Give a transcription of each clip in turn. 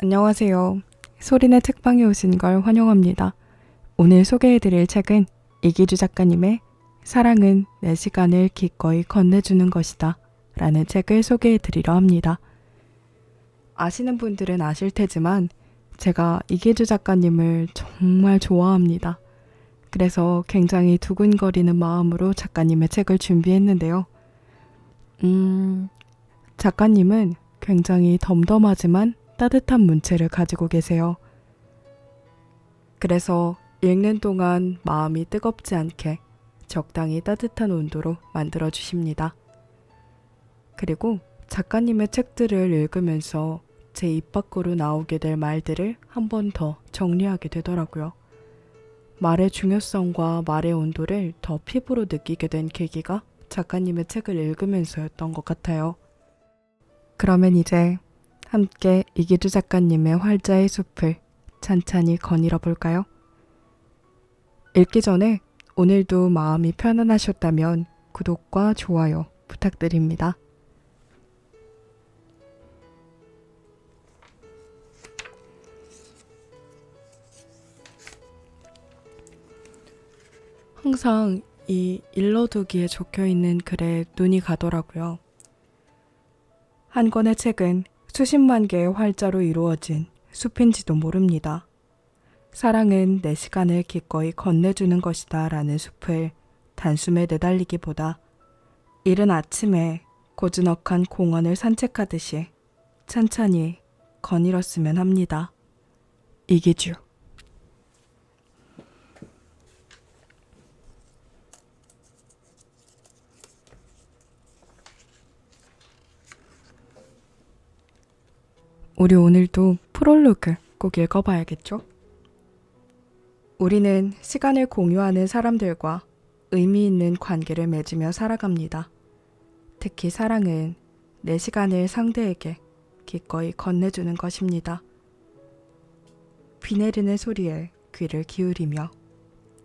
안녕하세요. 소리네 책방에 오신 걸 환영합니다. 오늘 소개해드릴 책은 이기주 작가님의 사랑은 내 시간을 기꺼이 건네주는 것이다 라는 책을 소개해드리려 합니다. 아시는 분들은 아실 테지만 제가 이기주 작가님을 정말 좋아합니다. 그래서 굉장히 두근거리는 마음으로 작가님의 책을 준비했는데요. 작가님은 굉장히 덤덤하지만 따뜻한 문체를 가지고 계세요. 그래서 읽는 동안 마음이 뜨겁지 않게 적당히 따뜻한 온도로 만들어 주십니다. 그리고 작가님의 책들을 읽으면서 제 입 밖으로 나오게 될 말들을 한 번 더 정리하게 되더라고요. 말의 중요성과 말의 온도를 더 피부로 느끼게 된 계기가 작가님의 책을 읽으면서였던 것 같아요. 그러면 이제 함께 이기주 작가님의 활자의 숲을 찬찬히 거닐어 볼까요? 읽기 전에 오늘도 마음이 편안하셨다면 구독과 좋아요 부탁드립니다. 항상 이 일러두기에 적혀있는 글에 눈이 가더라고요. 한 권의 책은 수십만 개의 활자로 이루어진 숲인지도 모릅니다. 사랑은 내 시간을 기꺼이 건네주는 것이다 라는 숲을 단숨에 내달리기보다 이른 아침에 고즈넉한 공원을 산책하듯이 찬찬히 거닐었으면 합니다. 이기주. 우리 오늘도 프롤로그 꼭 읽어봐야겠죠? 우리는 시간을 공유하는 사람들과 의미 있는 관계를 맺으며 살아갑니다. 특히 사랑은 내 시간을 상대에게 기꺼이 건네주는 것입니다. 비 내리는 소리에 귀를 기울이며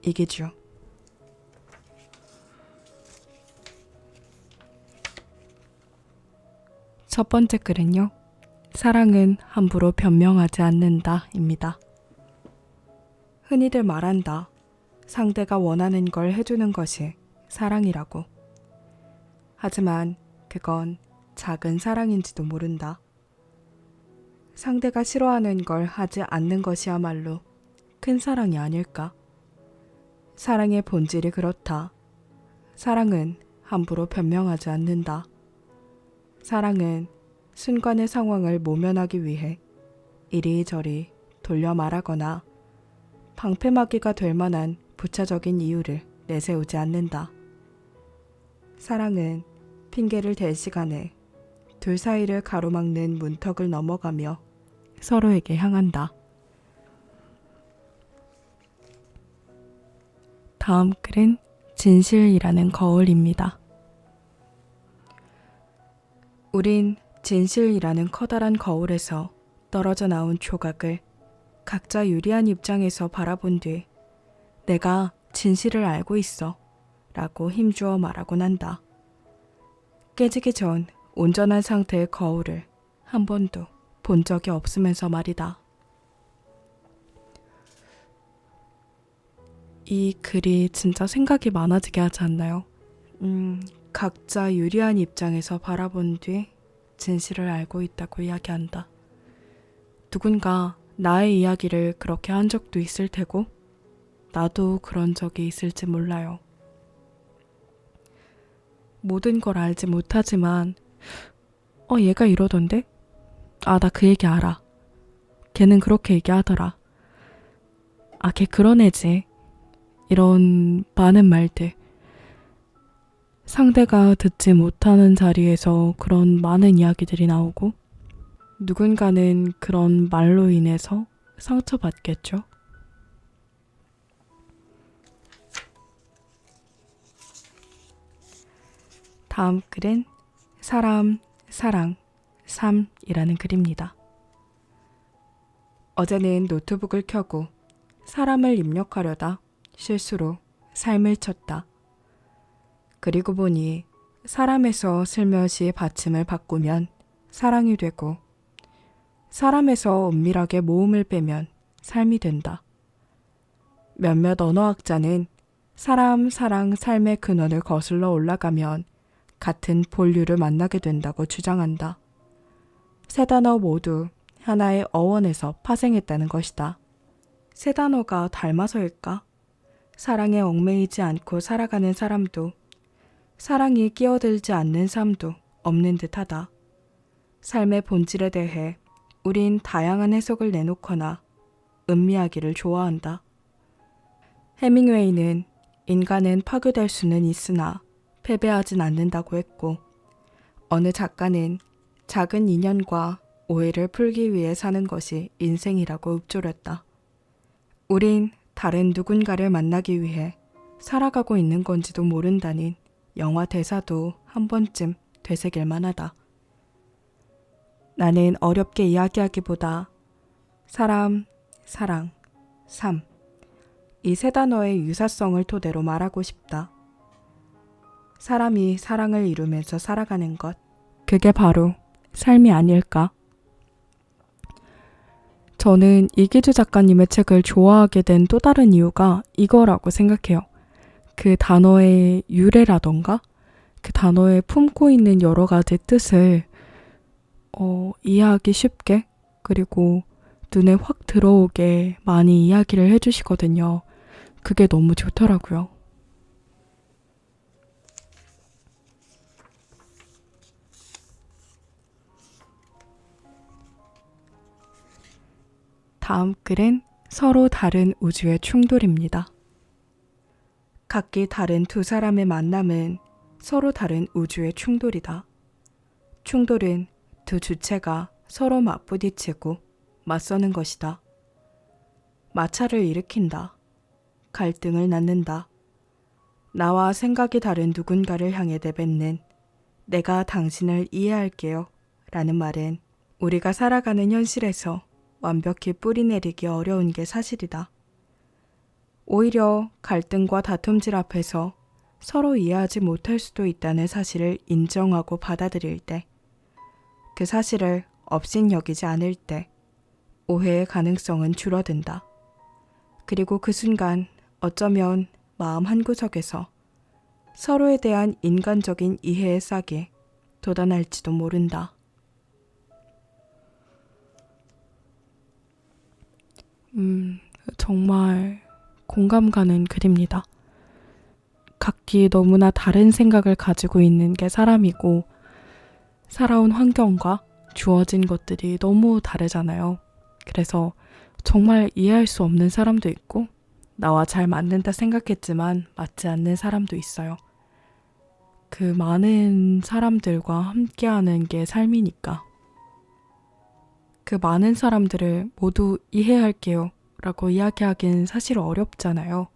이기주. 첫 번째 글은요. 사랑은 함부로 변명하지 않는다 입니다. 흔히들 말한다. 상대가 원하는 걸 해주는 것이 사랑이라고. 하지만 그건 작은 사랑인지도 모른다. 상대가 싫어하는 걸 하지 않는 것이야말로 큰 사랑이 아닐까. 사랑의 본질이 그렇다. 사랑은 함부로 변명하지 않는다. 사랑은 순간의 상황을 모면하기 위해 이리저리 돌려 말하거나 방패막이가 될 만한 부차적인 이유를 내세우지 않는다. 사랑은 핑계를 댈 시간에 둘 사이를 가로막는 문턱을 넘어가며 서로에게 향한다. 다음 글은 진실이라는 거울입니다. 우린 진실이라는 커다란 거울에서 떨어져 나온 조각을 각자 유리한 입장에서 바라본 뒤 내가 진실을 알고 있어 라고 힘주어 말하곤 한다. 깨지기 전 온전한 상태의 거울을 한 번도 본 적이 없으면서 말이다. 이 글이 진짜 생각이 많아지게 하지 않나요? 각자 유리한 입장에서 바라본 뒤 진실을 알고 있다고 이야기한다. 누군가 나의 이야기를 그렇게 한 적도 있을 테고 나도 그런 적이 있을지 몰라요. 모든 걸 알지 못하지만 얘가 이러던데? 나 그 얘기 알아. 걔는 그렇게 얘기하더라. 걔 그런 애지. 이런 많은 말들. 상대가 듣지 못하는 자리에서 그런 많은 이야기들이 나오고 누군가는 그런 말로 인해서 상처받겠죠. 다음 글은 사람, 사랑, 삶이라는 글입니다. 어제는 노트북을 켜고 사람을 입력하려다 실수로 삶을 쳤다. 그리고 보니 사람에서 슬며시 받침을 바꾸면 사랑이 되고 사람에서 은밀하게 모음을 빼면 삶이 된다. 몇몇 언어학자는 사람, 사랑, 삶의 근원을 거슬러 올라가면 같은 본류를 만나게 된다고 주장한다. 세 단어 모두 하나의 어원에서 파생했다는 것이다. 세 단어가 닮아서일까? 사랑에 얽매이지 않고 살아가는 사람도, 사랑이 끼어들지 않는 삶도 없는 듯하다. 삶의 본질에 대해 우린 다양한 해석을 내놓거나 음미하기를 좋아한다. 해밍웨이는 인간은 파괴될 수는 있으나 패배하진 않는다고 했고, 어느 작가는 작은 인연과 오해를 풀기 위해 사는 것이 인생이라고 읊조렸다. 우린 다른 누군가를 만나기 위해 살아가고 있는 건지도 모른다는 영화 대사도 한 번쯤 되새길 만하다. 나는 어렵게 이야기하기보다 사람, 사랑, 삶, 이 세 단어의 유사성을 토대로 말하고 싶다. 사람이 사랑을 이루면서 살아가는 것, 그게 바로 삶이 아닐까? 저는 이기주 작가님의 책을 좋아하게 된 또 다른 이유가 이거라고 생각해요. 그 단어의 유래라던가 그 단어에 품고 있는 여러 가지 뜻을 이해하기 쉽게, 그리고 눈에 확 들어오게 많이 이야기를 해주시거든요. 그게 너무 좋더라고요. 다음 글은 서로 다른 우주의 충돌입니다. 각기 다른 두 사람의 만남은 서로 다른 우주의 충돌이다. 충돌은 두 주체가 서로 맞부딪히고 맞서는 것이다. 마찰을 일으킨다. 갈등을 낳는다. 나와 생각이 다른 누군가를 향해 내뱉는 내가 당신을 이해할게요 라는 말은 우리가 살아가는 현실에서 완벽히 뿌리내리기 어려운 게 사실이다. 오히려 갈등과 다툼질 앞에서 서로 이해하지 못할 수도 있다는 사실을 인정하고 받아들일 때, 그 사실을 업신여기지 않을 때 오해의 가능성은 줄어든다. 그리고 그 순간 어쩌면 마음 한구석에서 서로에 대한 인간적인 이해의 싹이 돋아날지도 모른다. 정말 공감 가는 글입니다. 각기 너무나 다른 생각을 가지고 있는 게 사람이고, 살아온 환경과 주어진 것들이 너무 다르잖아요. 그래서 정말 이해할 수 없는 사람도 있고, 나와 잘 맞는다 생각했지만 맞지 않는 사람도 있어요. 그 많은 사람들과 함께하는 게 삶이니까. 그 많은 사람들을 모두 이해할게요 라고 이야기하긴 사실 어렵잖아요.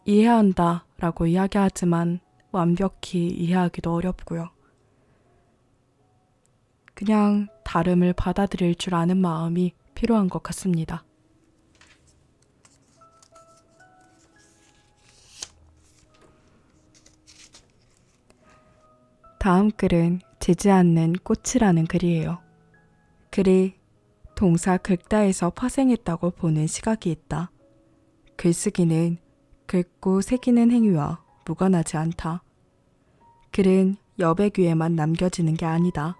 이해한다 라고 이야기하지만 완벽히 이해하기도 어렵고요. 그냥 다름을 받아들일 줄 아는 마음이 필요한 것 같습니다. 다음 글은 지지 않는 꽃이라는 글이에요. 글이 동사 긁다에서 파생했다고 보는 시각이 있다. 글쓰기는 긁고 새기는 행위와 무관하지 않다. 글은 여백위에만 남겨지는 게 아니다.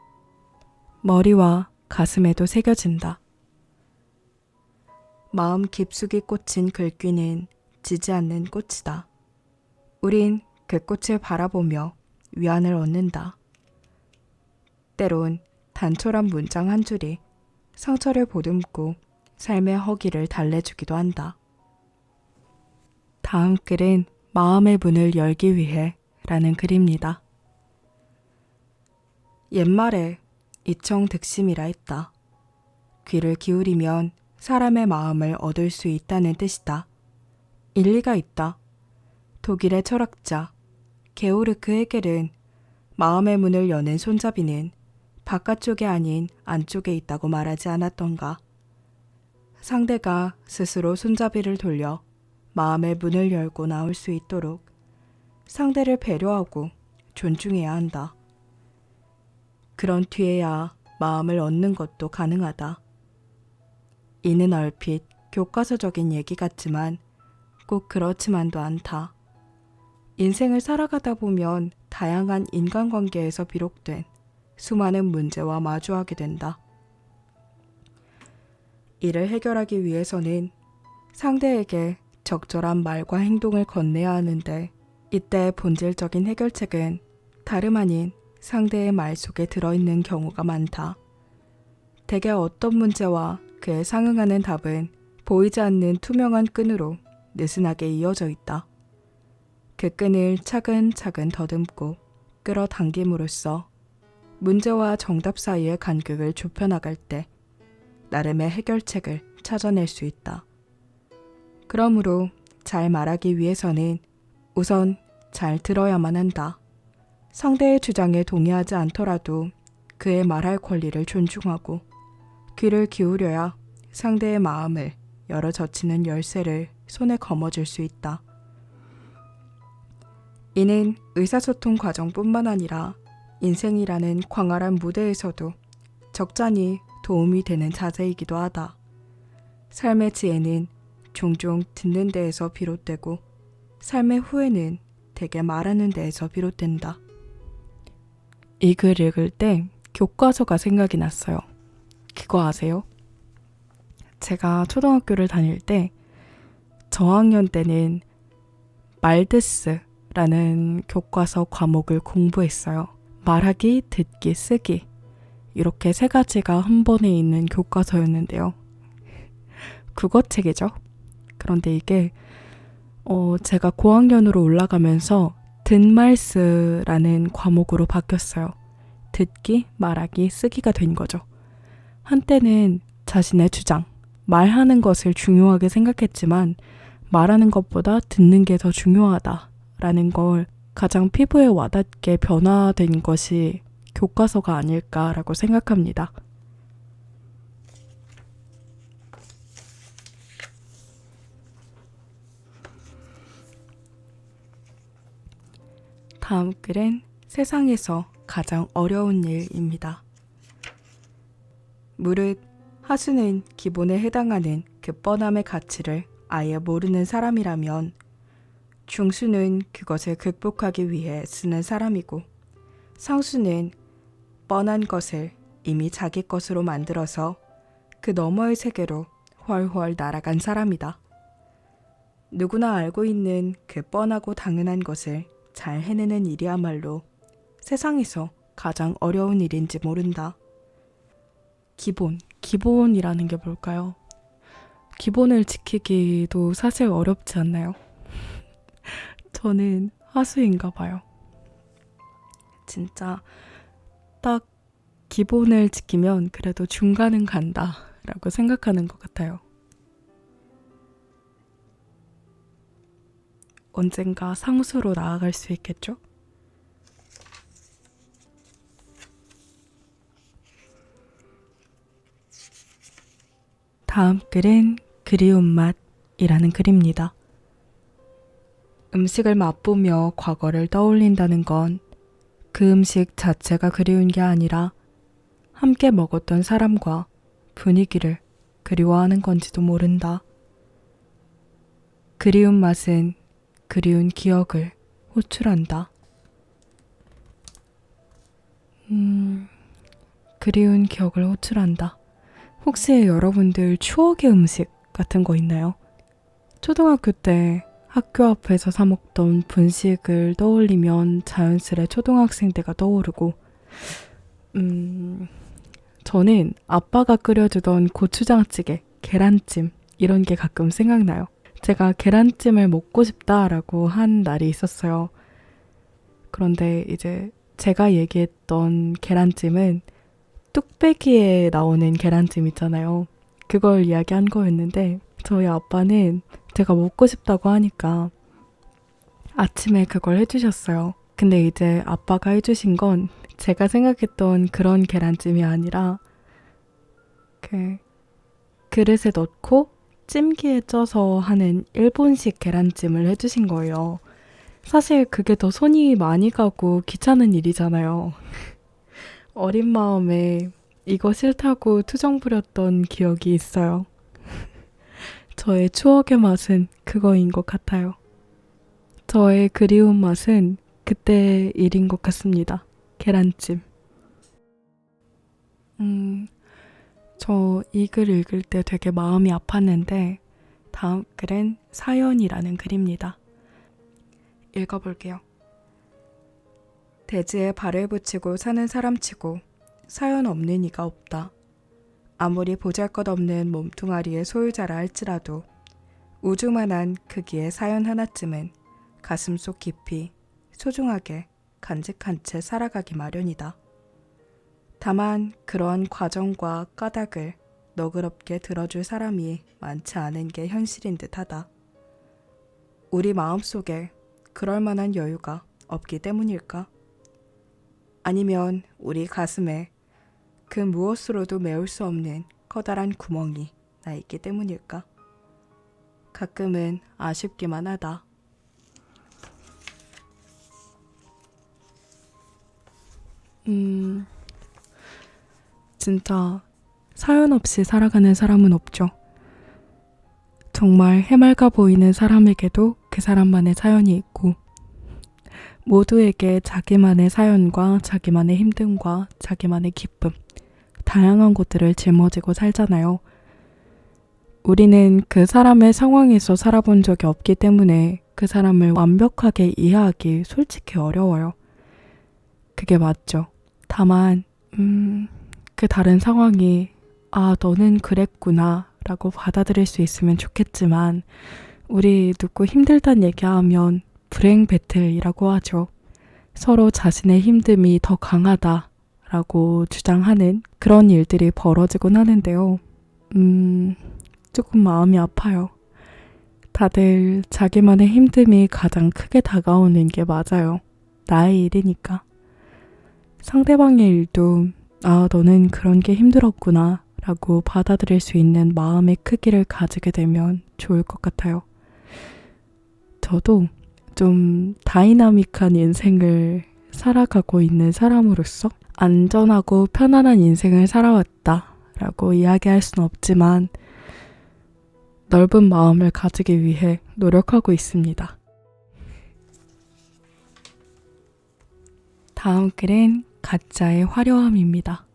머리와 가슴에도 새겨진다. 마음 깊숙이 꽂힌 글귀는 지지 않는 꽃이다. 우린 그 꽃을 바라보며 위안을 얻는다. 때론 단촐한 문장 한 줄이 상처를 보듬고 삶의 허기를 달래주기도 한다. 다음 글은 마음의 문을 열기 위해 라는 글입니다. 옛말에 이청득심이라 했다. 귀를 기울이면 사람의 마음을 얻을 수 있다는 뜻이다. 일리가 있다. 독일의 철학자 게오르크 헤겔은 마음의 문을 여는 손잡이는 바깥쪽에 아닌 안쪽에 있다고 말하지 않았던가. 상대가 스스로 손잡이를 돌려 마음의 문을 열고 나올 수 있도록 상대를 배려하고 존중해야 한다. 그런 뒤에야 마음을 얻는 것도 가능하다. 이는 얼핏 교과서적인 얘기 같지만 꼭 그렇지만도 않다. 인생을 살아가다 보면 다양한 인간관계에서 비롯된 수많은 문제와 마주하게 된다. 이를 해결하기 위해서는 상대에게 적절한 말과 행동을 건네야 하는데, 이때 본질적인 해결책은 다름 아닌 상대의 말 속에 들어있는 경우가 많다. 대개 어떤 문제와 그에 상응하는 답은 보이지 않는 투명한 끈으로 느슨하게 이어져 있다. 그 끈을 차근차근 더듬고 끌어당김으로써 문제와 정답 사이의 간극을 좁혀나갈 때 나름의 해결책을 찾아낼 수 있다. 그러므로 잘 말하기 위해서는 우선 잘 들어야만 한다. 상대의 주장에 동의하지 않더라도 그의 말할 권리를 존중하고 귀를 기울여야 상대의 마음을 열어 젖히는 열쇠를 손에 거머쥘 수 있다. 이는 의사소통 과정뿐만 아니라 인생이라는 광활한 무대에서도 적잖이 도움이 되는 자세이기도 하다. 삶의 지혜는 종종 듣는 데에서 비롯되고 삶의 후회는 대개 말하는 데에서 비롯된다. 이 글 읽을 때 교과서가 생각이 났어요. 그거 아세요? 제가 초등학교를 다닐 때 저학년 때는 말드스라는 교과서 과목을 공부했어요. 말하기, 듣기, 쓰기 이렇게 세 가지가 한 번에 있는 교과서였는데요. 국어책이죠. 그런데 이게 제가 고학년으로 올라가면서 듣말스라는 과목으로 바뀌었어요. 듣기, 말하기, 쓰기가 된 거죠. 한때는 자신의 주장, 말하는 것을 중요하게 생각했지만 말하는 것보다 듣는 게 더 중요하다라는 걸 가장 피부에 와닿게 변화된 것이 교과서가 아닐까라고 생각합니다. 다음 글은 세상에서 가장 어려운 일입니다. 무릇 하수는 기본에 해당하는 그 뻔함의 가치를 아예 모르는 사람이라면 중수는 그것을 극복하기 위해 쓰는 사람이고 상수는 뻔한 것을 이미 자기 것으로 만들어서 그 너머의 세계로 훨훨 날아간 사람이다. 누구나 알고 있는 그 뻔하고 당연한 것을 잘 해내는 일이야말로 세상에서 가장 어려운 일인지 모른다. 기본이라는 게 뭘까요? 기본을 지키기도 사실 어렵지 않나요? 저는 하수인가 봐요. 진짜 딱 기본을 지키면 그래도 중간은 간다 라고 생각하는 것 같아요. 언젠가 상수로 나아갈 수 있겠죠? 다음 글은 그리운 맛이라는 글입니다. 음식을 맛보며 과거를 떠올린다는 건 그 음식 자체가 그리운 게 아니라 함께 먹었던 사람과 분위기를 그리워하는 건지도 모른다. 그리운 맛은 그리운 기억을 호출한다. 그리운 기억을 호출한다. 혹시 여러분들 추억의 음식 같은 거 있나요? 초등학교 때 학교 앞에서 사 먹던 분식을 떠올리면 자연스레 초등학생 때가 떠오르고 저는 아빠가 끓여주던 고추장찌개, 계란찜 이런 게 가끔 생각나요. 제가 계란찜을 먹고 싶다라고 한 날이 있었어요. 그런데 이제 제가 얘기했던 계란찜은 뚝배기에 나오는 계란찜 있잖아요. 그걸 이야기한 거였는데 저희 아빠는 제가 먹고 싶다고 하니까 아침에 그걸 해주셨어요. 근데 이제 아빠가 해주신 건 제가 생각했던 그런 계란찜이 아니라 그 그릇에 넣고 찜기에 쪄서 하는 일본식 계란찜을 해주신 거예요. 사실 그게 더 손이 많이 가고 귀찮은 일이잖아요. 어린 마음에 이거 싫다고 투정 부렸던 기억이 있어요. 저의 추억의 맛은 그거인 것 같아요. 저의 그리운 맛은 그때 일인 것 같습니다. 계란찜. 저 이 글 읽을 때 되게 마음이 아팠는데 다음 글은 사연이라는 글입니다. 읽어볼게요. 대지에 발을 붙이고 사는 사람치고 사연 없는 이가 없다. 아무리 보잘것없는 몸뚱아리의 소유자라 할지라도 우주만한 크기의 사연 하나쯤은 가슴속 깊이 소중하게 간직한 채 살아가기 마련이다. 다만 그러한 과정과 까닭을 너그럽게 들어줄 사람이 많지 않은 게 현실인 듯하다. 우리 마음속에 그럴 만한 여유가 없기 때문일까? 아니면 우리 가슴에 그 무엇으로도 메울 수 없는 커다란 구멍이 나 있기 때문일까? 가끔은 아쉽기만 하다. 진짜 사연 없이 살아가는 사람은 없죠. 정말 해맑아 보이는 사람에게도 그 사람만의 사연이 있고 모두에게 자기만의 사연과 자기만의 힘듦과 자기만의 기쁨, 다양한 것들을 짊어지고 살잖아요. 우리는 그 사람의 상황에서 살아본 적이 없기 때문에 그 사람을 완벽하게 이해하기 솔직히 어려워요. 그게 맞죠. 다만 그 다른 상황이 너는 그랬구나 라고 받아들일 수 있으면 좋겠지만 우리 누구 힘들단 얘기하면 불행 배틀이라고 하죠. 서로 자신의 힘듦이 더 강하다 라고 주장하는 그런 일들이 벌어지곤 하는데요. 조금 마음이 아파요. 다들 자기만의 힘듦이 가장 크게 다가오는 게 맞아요. 나의 일이니까. 상대방의 일도 너는 그런 게 힘들었구나 라고 받아들일 수 있는 마음의 크기를 가지게 되면 좋을 것 같아요. 저도 좀 다이나믹한 인생을 살아가고 있는 사람으로서 안전하고 편안한 인생을 살아왔다 라고 이야기할 수는 없지만 넓은 마음을 가지기 위해 노력하고 있습니다. 다음 글은 가짜의 화려함입니다.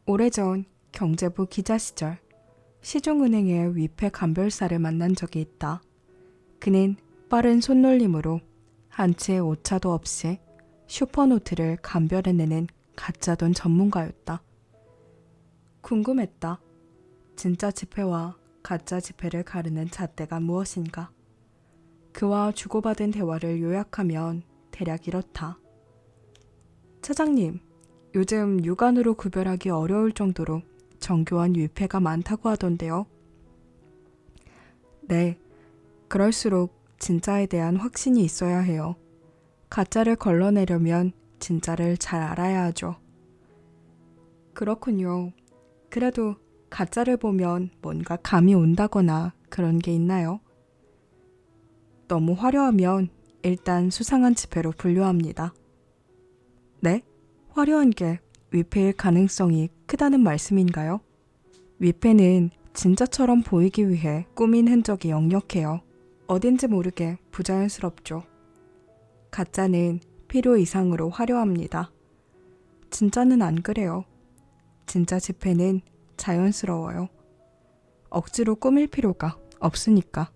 오래전 경제부 기자 시절 시중은행의 위패 감별사를 만난 적이 있다. 그는 빠른 손놀림으로 한 채의 오차도 없이 슈퍼노트를 감별해내는 가짜돈 전문가였다. 궁금했다. 진짜 지폐와 가짜 지폐를 가르는 잣대가 무엇인가? 그와 주고받은 대화를 요약하면 대략 이렇다. 차장님, 요즘 육안으로 구별하기 어려울 정도로 정교한 위패가 많다고 하던데요. 네, 그럴수록 진짜에 대한 확신이 있어야 해요. 가짜를 걸러내려면 진짜를 잘 알아야 하죠. 그렇군요. 그래도 가짜를 보면 뭔가 감이 온다거나 그런 게 있나요? 너무 화려하면 일단 수상한 지폐로 분류합니다. 네? 화려한 게 위패일 가능성이 크다는 말씀인가요? 위패는 진짜처럼 보이기 위해 꾸민 흔적이 역력해요. 어딘지 모르게 부자연스럽죠. 가짜는 필요 이상으로 화려합니다. 진짜는 안 그래요. 진짜 지폐는 자연스러워요. 억지로 꾸밀 필요가 없으니까.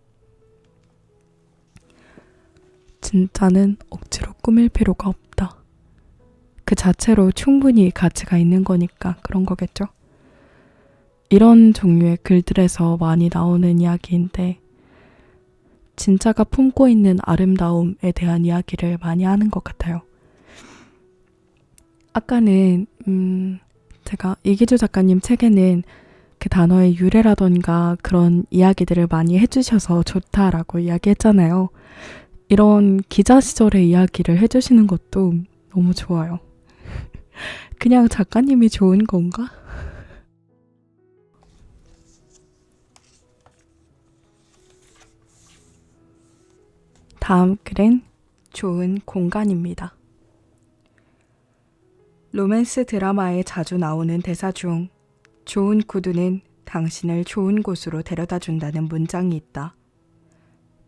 진짜는 억지로 꾸밀 필요가 없다. 그 자체로 충분히 가치가 있는 거니까 그런 거겠죠. 이런 종류의 글들에서 많이 나오는 이야기인데 진짜가 품고 있는 아름다움에 대한 이야기를 많이 하는 것 같아요. 아까는 제가 이기주 작가님 책에는 그 단어의 유래라던가 그런 이야기들을 많이 해주셔서 좋다라고 이야기했잖아요. 이런 기자 시절의 이야기를 해주시는 것도 너무 좋아요. 그냥 작가님이 좋은 건가? 다음 글은 좋은 공간입니다. 로맨스 드라마에 자주 나오는 대사 중 좋은 구두는 당신을 좋은 곳으로 데려다 준다는 문장이 있다.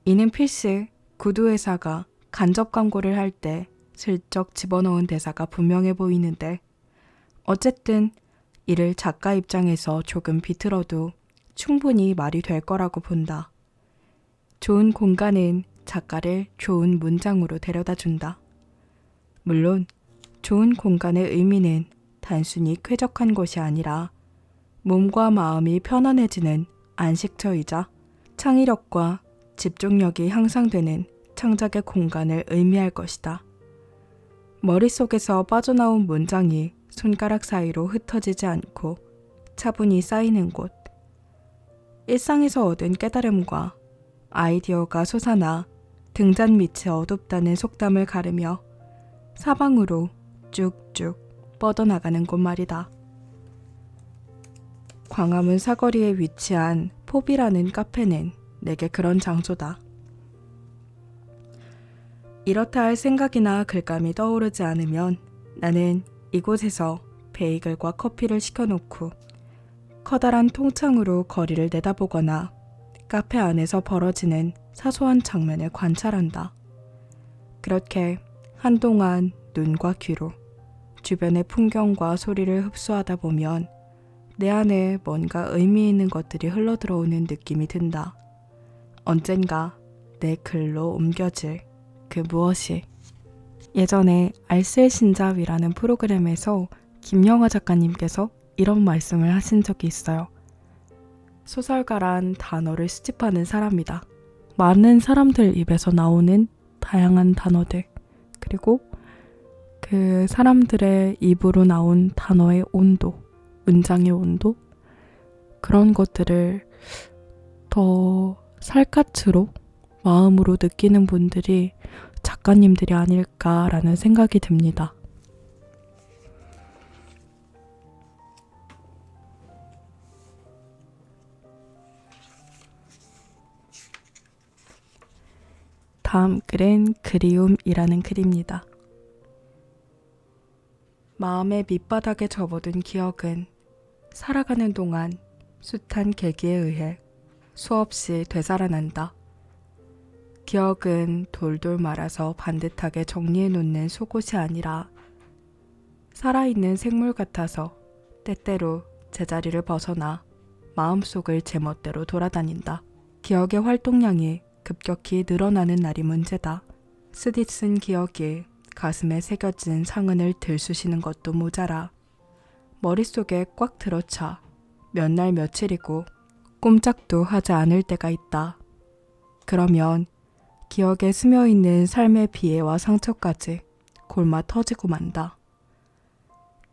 이는 필시 구두 회사가 간접 광고를 할 때 슬쩍 집어넣은 대사가 분명해 보이는데 어쨌든 이를 작가 입장에서 조금 비틀어도 충분히 말이 될 거라고 본다. 좋은 공간은 작가를 좋은 문장으로 데려다 준다. 물론 좋은 공간의 의미는 단순히 쾌적한 곳이 아니라 몸과 마음이 편안해지는 안식처이자 창의력과 집중력이 향상되는 창작의 공간을 의미할 것이다. 머릿속에서 빠져나온 문장이 손가락 사이로 흩어지지 않고 차분히 쌓이는 곳. 일상에서 얻은 깨달음과 아이디어가 솟아나 등잔 밑이 어둡다는 속담을 가르며 사방으로 쭉쭉 뻗어나가는 곳 말이다. 광화문 사거리에 위치한 포비라는 카페는 내게 그런 장소다. 이렇다 할 생각이나 글감이 떠오르지 않으면 나는 이곳에서 베이글과 커피를 시켜놓고 커다란 통창으로 거리를 내다보거나 카페 안에서 벌어지는 사소한 장면을 관찰한다. 그렇게 한동안 눈과 귀로 주변의 풍경과 소리를 흡수하다 보면 내 안에 뭔가 의미 있는 것들이 흘러들어오는 느낌이 든다. 언젠가 내 글로 옮겨질 그 무엇이. 예전에 알쓸신잡이라는 프로그램에서 김영하 작가님께서 이런 말씀을 하신 적이 있어요. 소설가란 단어를 수집하는 사람이다. 많은 사람들 입에서 나오는 다양한 단어들, 그리고 그 사람들의 입으로 나온 단어의 온도, 문장의 온도, 그런 것들을 더 살갗으로, 마음으로 느끼는 분들이 작가님들이 아닐까라는 생각이 듭니다. 다음 글은 그리움이라는 글입니다. 마음의 밑바닥에 접어든 기억은 살아가는 동안 숱한 계기에 의해 수없이 되살아난다. 기억은 돌돌 말아서 반듯하게 정리해놓는 속옷이 아니라 살아있는 생물 같아서 때때로 제자리를 벗어나 마음속을 제멋대로 돌아다닌다. 기억의 활동량이 급격히 늘어나는 날이 문제다. 쓰디 쓴 기억이 가슴에 새겨진 상흔을 들쑤시는 것도 모자라 머릿속에 꽉 들어차 몇 날 며칠이고 꼼짝도 하지 않을 때가 있다. 그러면 기억에 스며있는 삶의 비애와 상처까지 골마 터지고 만다.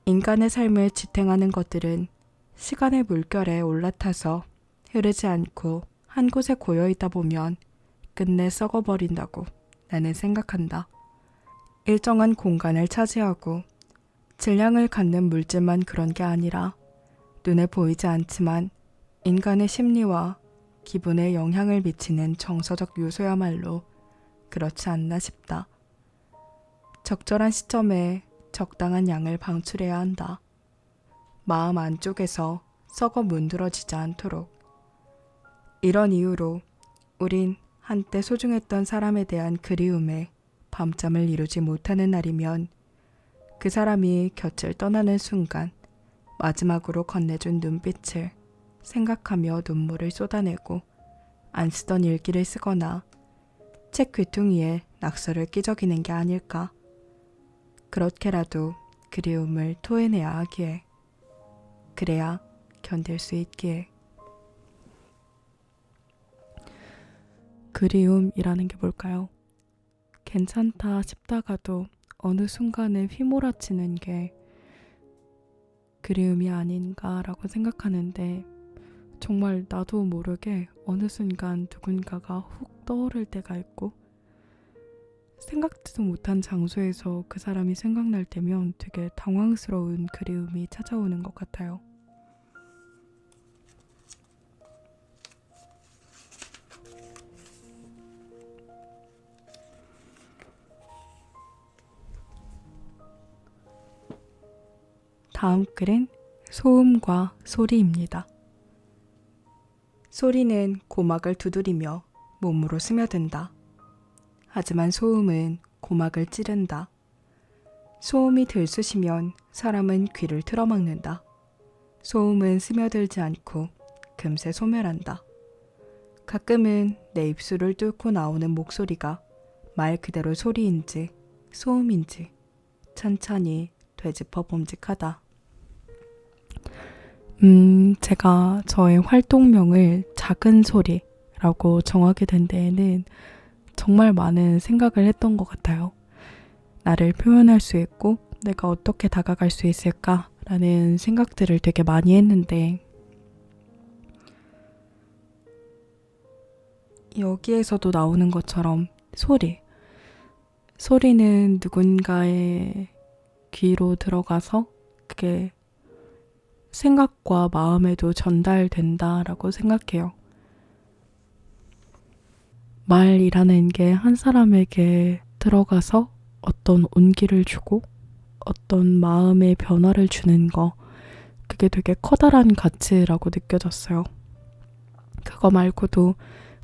인간의 삶을 지탱하는 것들은 시간의 물결에 올라타서 흐르지 않고 한 곳에 고여있다 보면 끝내 썩어버린다고 나는 생각한다. 일정한 공간을 차지하고 질량을 갖는 물질만 그런 게 아니라 눈에 보이지 않지만 인간의 심리와 기분에 영향을 미치는 정서적 요소야말로 그렇지 않나 싶다. 적절한 시점에 적당한 양을 방출해야 한다. 마음 안쪽에서 썩어 문드러지지 않도록. 이런 이유로 우린 한때 소중했던 사람에 대한 그리움에 밤잠을 이루지 못하는 날이면 그 사람이 곁을 떠나는 순간 마지막으로 건네준 눈빛을 생각하며 눈물을 쏟아내고 안 쓰던 일기를 쓰거나 책 귀퉁이에 낙서를 끼적이는 게 아닐까. 그렇게라도 그리움을 토해내야 하기에, 그래야 견딜 수 있기에. 그리움이라는 게 뭘까요? 괜찮다 싶다가도 어느 순간에 휘몰아치는 게 그리움이 아닌가라고 생각하는데, 정말 나도 모르게 어느 순간 누군가가 훅 떠오를 때가 있고 생각지도 못한 장소에서 그 사람이 생각날 때면 되게 당황스러운 그리움이 찾아오는 것 같아요. 다음 글은 소음과 소리입니다. 소리는 고막을 두드리며 몸으로 스며든다. 하지만 소음은 고막을 찌른다. 소음이 들쑤시면 사람은 귀를 틀어막는다. 소음은 스며들지 않고 금세 소멸한다. 가끔은 내 입술을 뚫고 나오는 목소리가 말 그대로 소리인지 소음인지 천천히 되짚어 봄직하다. 제가 저의 활동명을 작은 소리라고 정하게 된 데에는 정말 많은 생각을 했던 것 같아요. 나를 표현할 수 있고 내가 어떻게 다가갈 수 있을까라는 생각들을 되게 많이 했는데 여기에서도 나오는 것처럼 소리는 누군가의 귀로 들어가서 그게 생각과 마음에도 전달된다라고 생각해요. 말이라는 게 한 사람에게 들어가서 어떤 온기를 주고 어떤 마음의 변화를 주는 거, 그게 되게 커다란 가치라고 느껴졌어요. 그거 말고도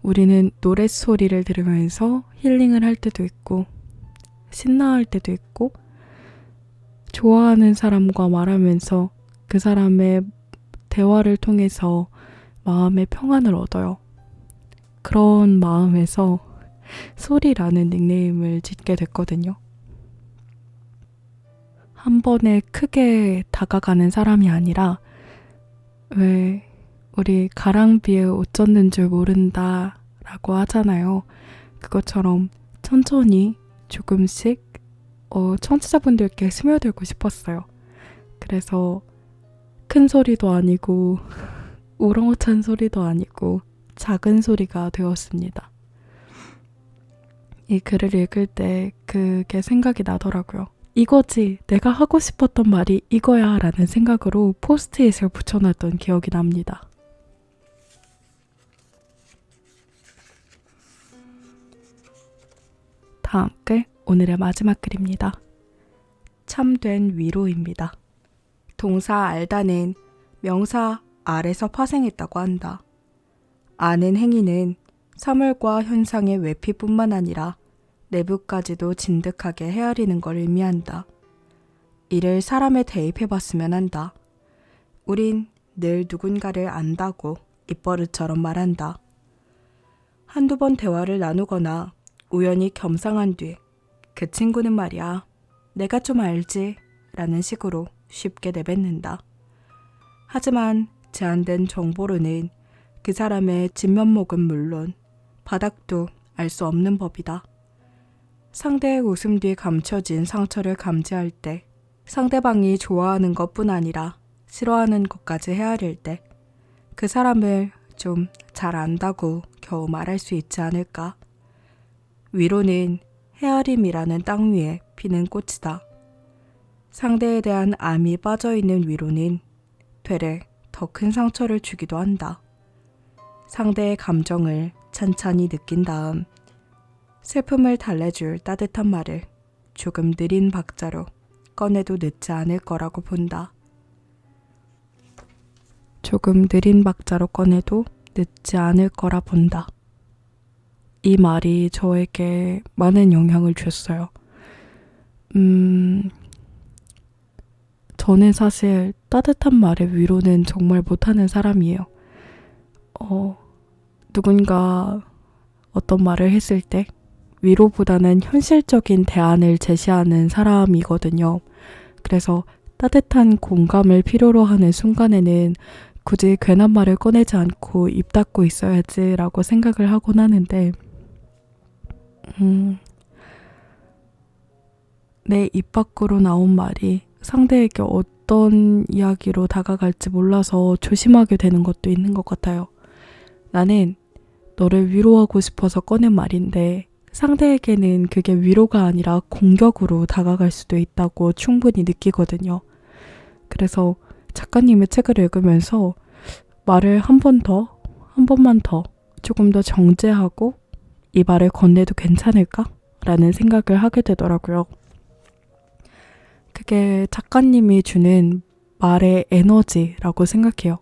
우리는 노랫소리를 들으면서 힐링을 할 때도 있고 신나할 때도 있고 좋아하는 사람과 말하면서 그 사람의 대화를 통해서 마음의 평안을 얻어요. 그런 마음에서 소리라는 닉네임을 짓게 됐거든요. 한 번에 크게 다가가는 사람이 아니라 왜 우리 가랑비에 옷 젖는 줄 모른다 라고 하잖아요. 그것처럼 천천히 조금씩 청취자분들께 스며들고 싶었어요. 그래서 큰 소리도 아니고 우렁찬 소리도 아니고 작은 소리가 되었습니다. 이 글을 읽을 때 그게 생각이 나더라고요. 이거지, 내가 하고 싶었던 말이 이거야 라는 생각으로 포스트잇을 붙여놨던 기억이 납니다. 다음 글, 오늘의 마지막 글입니다. 참된 위로입니다. 동사 알다는 명사 알에서 파생했다고 한다. 아는 행위는 사물과 현상의 외피뿐만 아니라 내부까지도 진득하게 헤아리는 걸 의미한다. 이를 사람에 대입해봤으면 한다. 우린 늘 누군가를 안다고 입버릇처럼 말한다. 한두 번 대화를 나누거나 우연히 겸상한 뒤 그 친구는 말이야, 내가 좀 알지 라는 식으로 쉽게 내뱉는다. 하지만 제한된 정보로는 그 사람의 진면목은 물론 바닥도 알 수 없는 법이다. 상대의 웃음 뒤에 감춰진 상처를 감지할 때, 상대방이 좋아하는 것뿐 아니라 싫어하는 것까지 헤아릴 때 그 사람을 좀 잘 안다고 겨우 말할 수 있지 않을까. 위로는 헤아림이라는 땅 위에 피는 꽃이다. 상대에 대한 암이 빠져있는 위로는 되레 더 큰 상처를 주기도 한다. 상대의 감정을 찬찬히 느낀 다음 슬픔을 달래줄 따뜻한 말을 조금 느린 박자로 꺼내도 늦지 않을 거라고 본다. 조금 느린 박자로 꺼내도 늦지 않을 거라 본다. 이 말이 저에게 많은 영향을 줬어요. 저는 사실 따뜻한 말의 위로는 정말 못하는 사람이에요. 누군가 어떤 말을 했을 때 위로보다는 현실적인 대안을 제시하는 사람이거든요. 그래서 따뜻한 공감을 필요로 하는 순간에는 굳이 괜한 말을 꺼내지 않고 입 닫고 있어야지라고 생각을 하곤 하는데 내 입 밖으로 나온 말이 상대에게 어떤 이야기로 다가갈지 몰라서 조심하게 되는 것도 있는 것 같아요. 나는 너를 위로하고 싶어서 꺼낸 말인데 상대에게는 그게 위로가 아니라 공격으로 다가갈 수도 있다고 충분히 느끼거든요. 그래서 작가님의 책을 읽으면서 말을 한 번만 더 조금 더 정제하고 이 말을 건네도 괜찮을까? 라는 생각을 하게 되더라고요. 그게 작가님이 주는 말의 에너지라고 생각해요.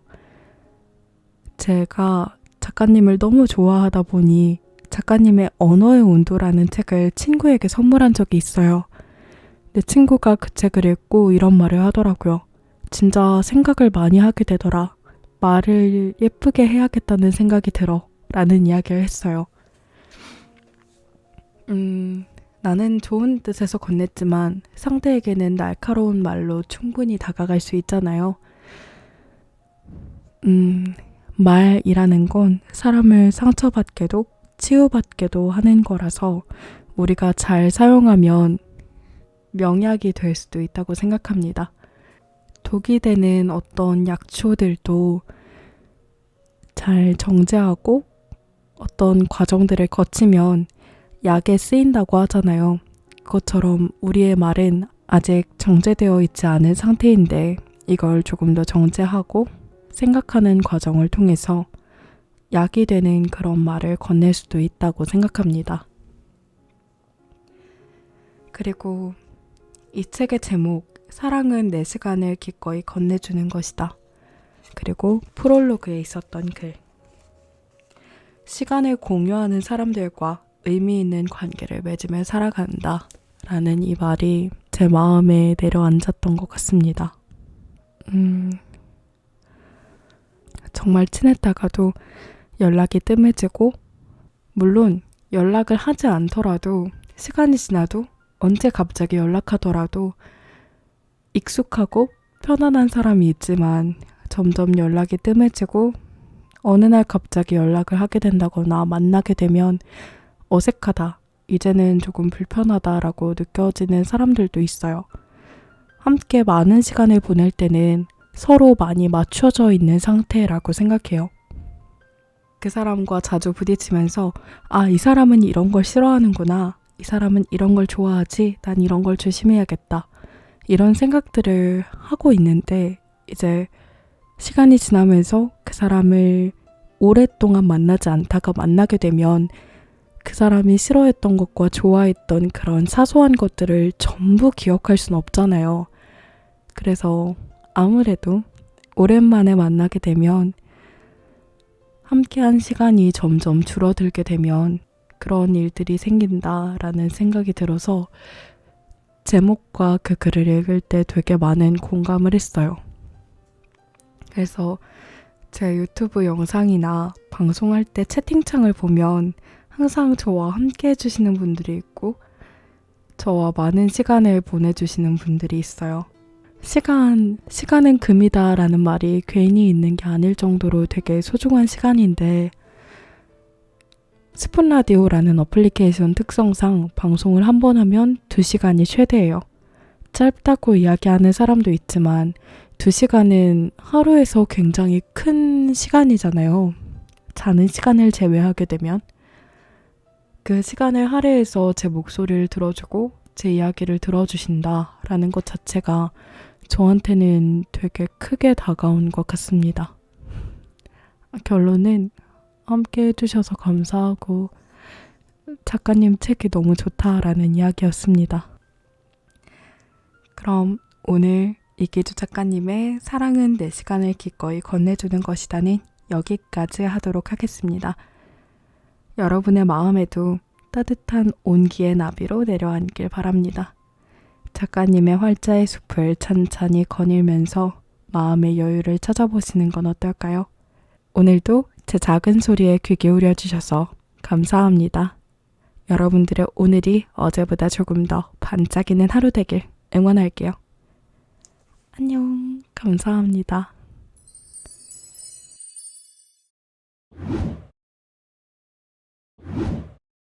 제가 작가님을 너무 좋아하다 보니 작가님의 언어의 온도라는 책을 친구에게 선물한 적이 있어요. 내 친구가 그 책을 읽고 이런 말을 하더라고요. 진짜 생각을 많이 하게 되더라. 말을 예쁘게 해야겠다는 생각이 들어. 라는 이야기를 했어요. 나는 좋은 뜻에서 건넸지만 상대에게는 날카로운 말로 충분히 다가갈 수 있잖아요. 말이라는 건 사람을 상처받게도 치유받게도 하는 거라서 우리가 잘 사용하면 명약이 될 수도 있다고 생각합니다. 독이 되는 어떤 약초들도 잘 정제하고 어떤 과정들을 거치면 약에 쓰인다고 하잖아요. 그것처럼 우리의 말은 아직 정제되어 있지 않은 상태인데 이걸 조금 더 정제하고 생각하는 과정을 통해서 약이 되는 그런 말을 건넬 수도 있다고 생각합니다. 그리고 이 책의 제목, 사랑은 내 시간을 기꺼이 건네주는 것이다. 그리고 프롤로그에 있었던 글. 시간을 공유하는 사람들과 의미 있는 관계를 맺으며 살아간다. 라는 이 말이 제 마음에 내려앉았던 것 같습니다. 정말 친했다가도 연락이 뜸해지고, 물론 연락을 하지 않더라도 시간이 지나도 언제 갑자기 연락하더라도 익숙하고 편안한 사람이 있지만 점점 연락이 뜸해지고 어느 날 갑자기 연락을 하게 된다거나 만나게 되면 어색하다, 이제는 조금 불편하다라고 느껴지는 사람들도 있어요. 함께 많은 시간을 보낼 때는 서로 많이 맞춰져 있는 상태라고 생각해요. 그 사람과 자주 부딪히면서 이 사람은 이런 걸 싫어하는구나. 이 사람은 이런 걸 좋아하지. 난 이런 걸 조심해야겠다. 이런 생각들을 하고 있는데 이제 시간이 지나면서 그 사람을 오랫동안 만나지 않다가 만나게 되면 그 사람이 싫어했던 것과 좋아했던 그런 사소한 것들을 전부 기억할 순 없잖아요. 그래서 아무래도 오랜만에 만나게 되면 함께한 시간이 점점 줄어들게 되면 그런 일들이 생긴다라는 생각이 들어서 제목과 그 글을 읽을 때 되게 많은 공감을 했어요. 그래서 제 유튜브 영상이나 방송할 때 채팅창을 보면 항상 저와 함께 해주시는 분들이 있고 저와 많은 시간을 보내주시는 분들이 있어요. 시간은 금이다 라는 말이 괜히 있는 게 아닐 정도로 되게 소중한 시간인데 스푼라디오라는 어플리케이션 특성상 방송을 한 번 하면 2시간이 최대예요. 짧다고 이야기하는 사람도 있지만 2시간은 하루에서 굉장히 큰 시간이잖아요. 자는 시간을 제외하게 되면 그 시간을 할애해서 제 목소리를 들어주고 제 이야기를 들어주신다라는 것 자체가 저한테는 되게 크게 다가온 것 같습니다. 결론은 함께 해주셔서 감사하고 작가님 책이 너무 좋다라는 이야기였습니다. 그럼 오늘 이기주 작가님의 사랑은 내 시간을 기꺼이 건네주는 것이다는 여기까지 하도록 하겠습니다. 여러분의 마음에도 따뜻한 온기의 나비로 내려앉길 바랍니다. 작가님의 활자의 숲을 찬찬히 거닐면서 마음의 여유를 찾아보시는 건 어떨까요? 오늘도 제 작은 소리에 귀 기울여 주셔서 감사합니다. 여러분들의 오늘이 어제보다 조금 더 반짝이는 하루 되길 응원할게요. 안녕. 감사합니다.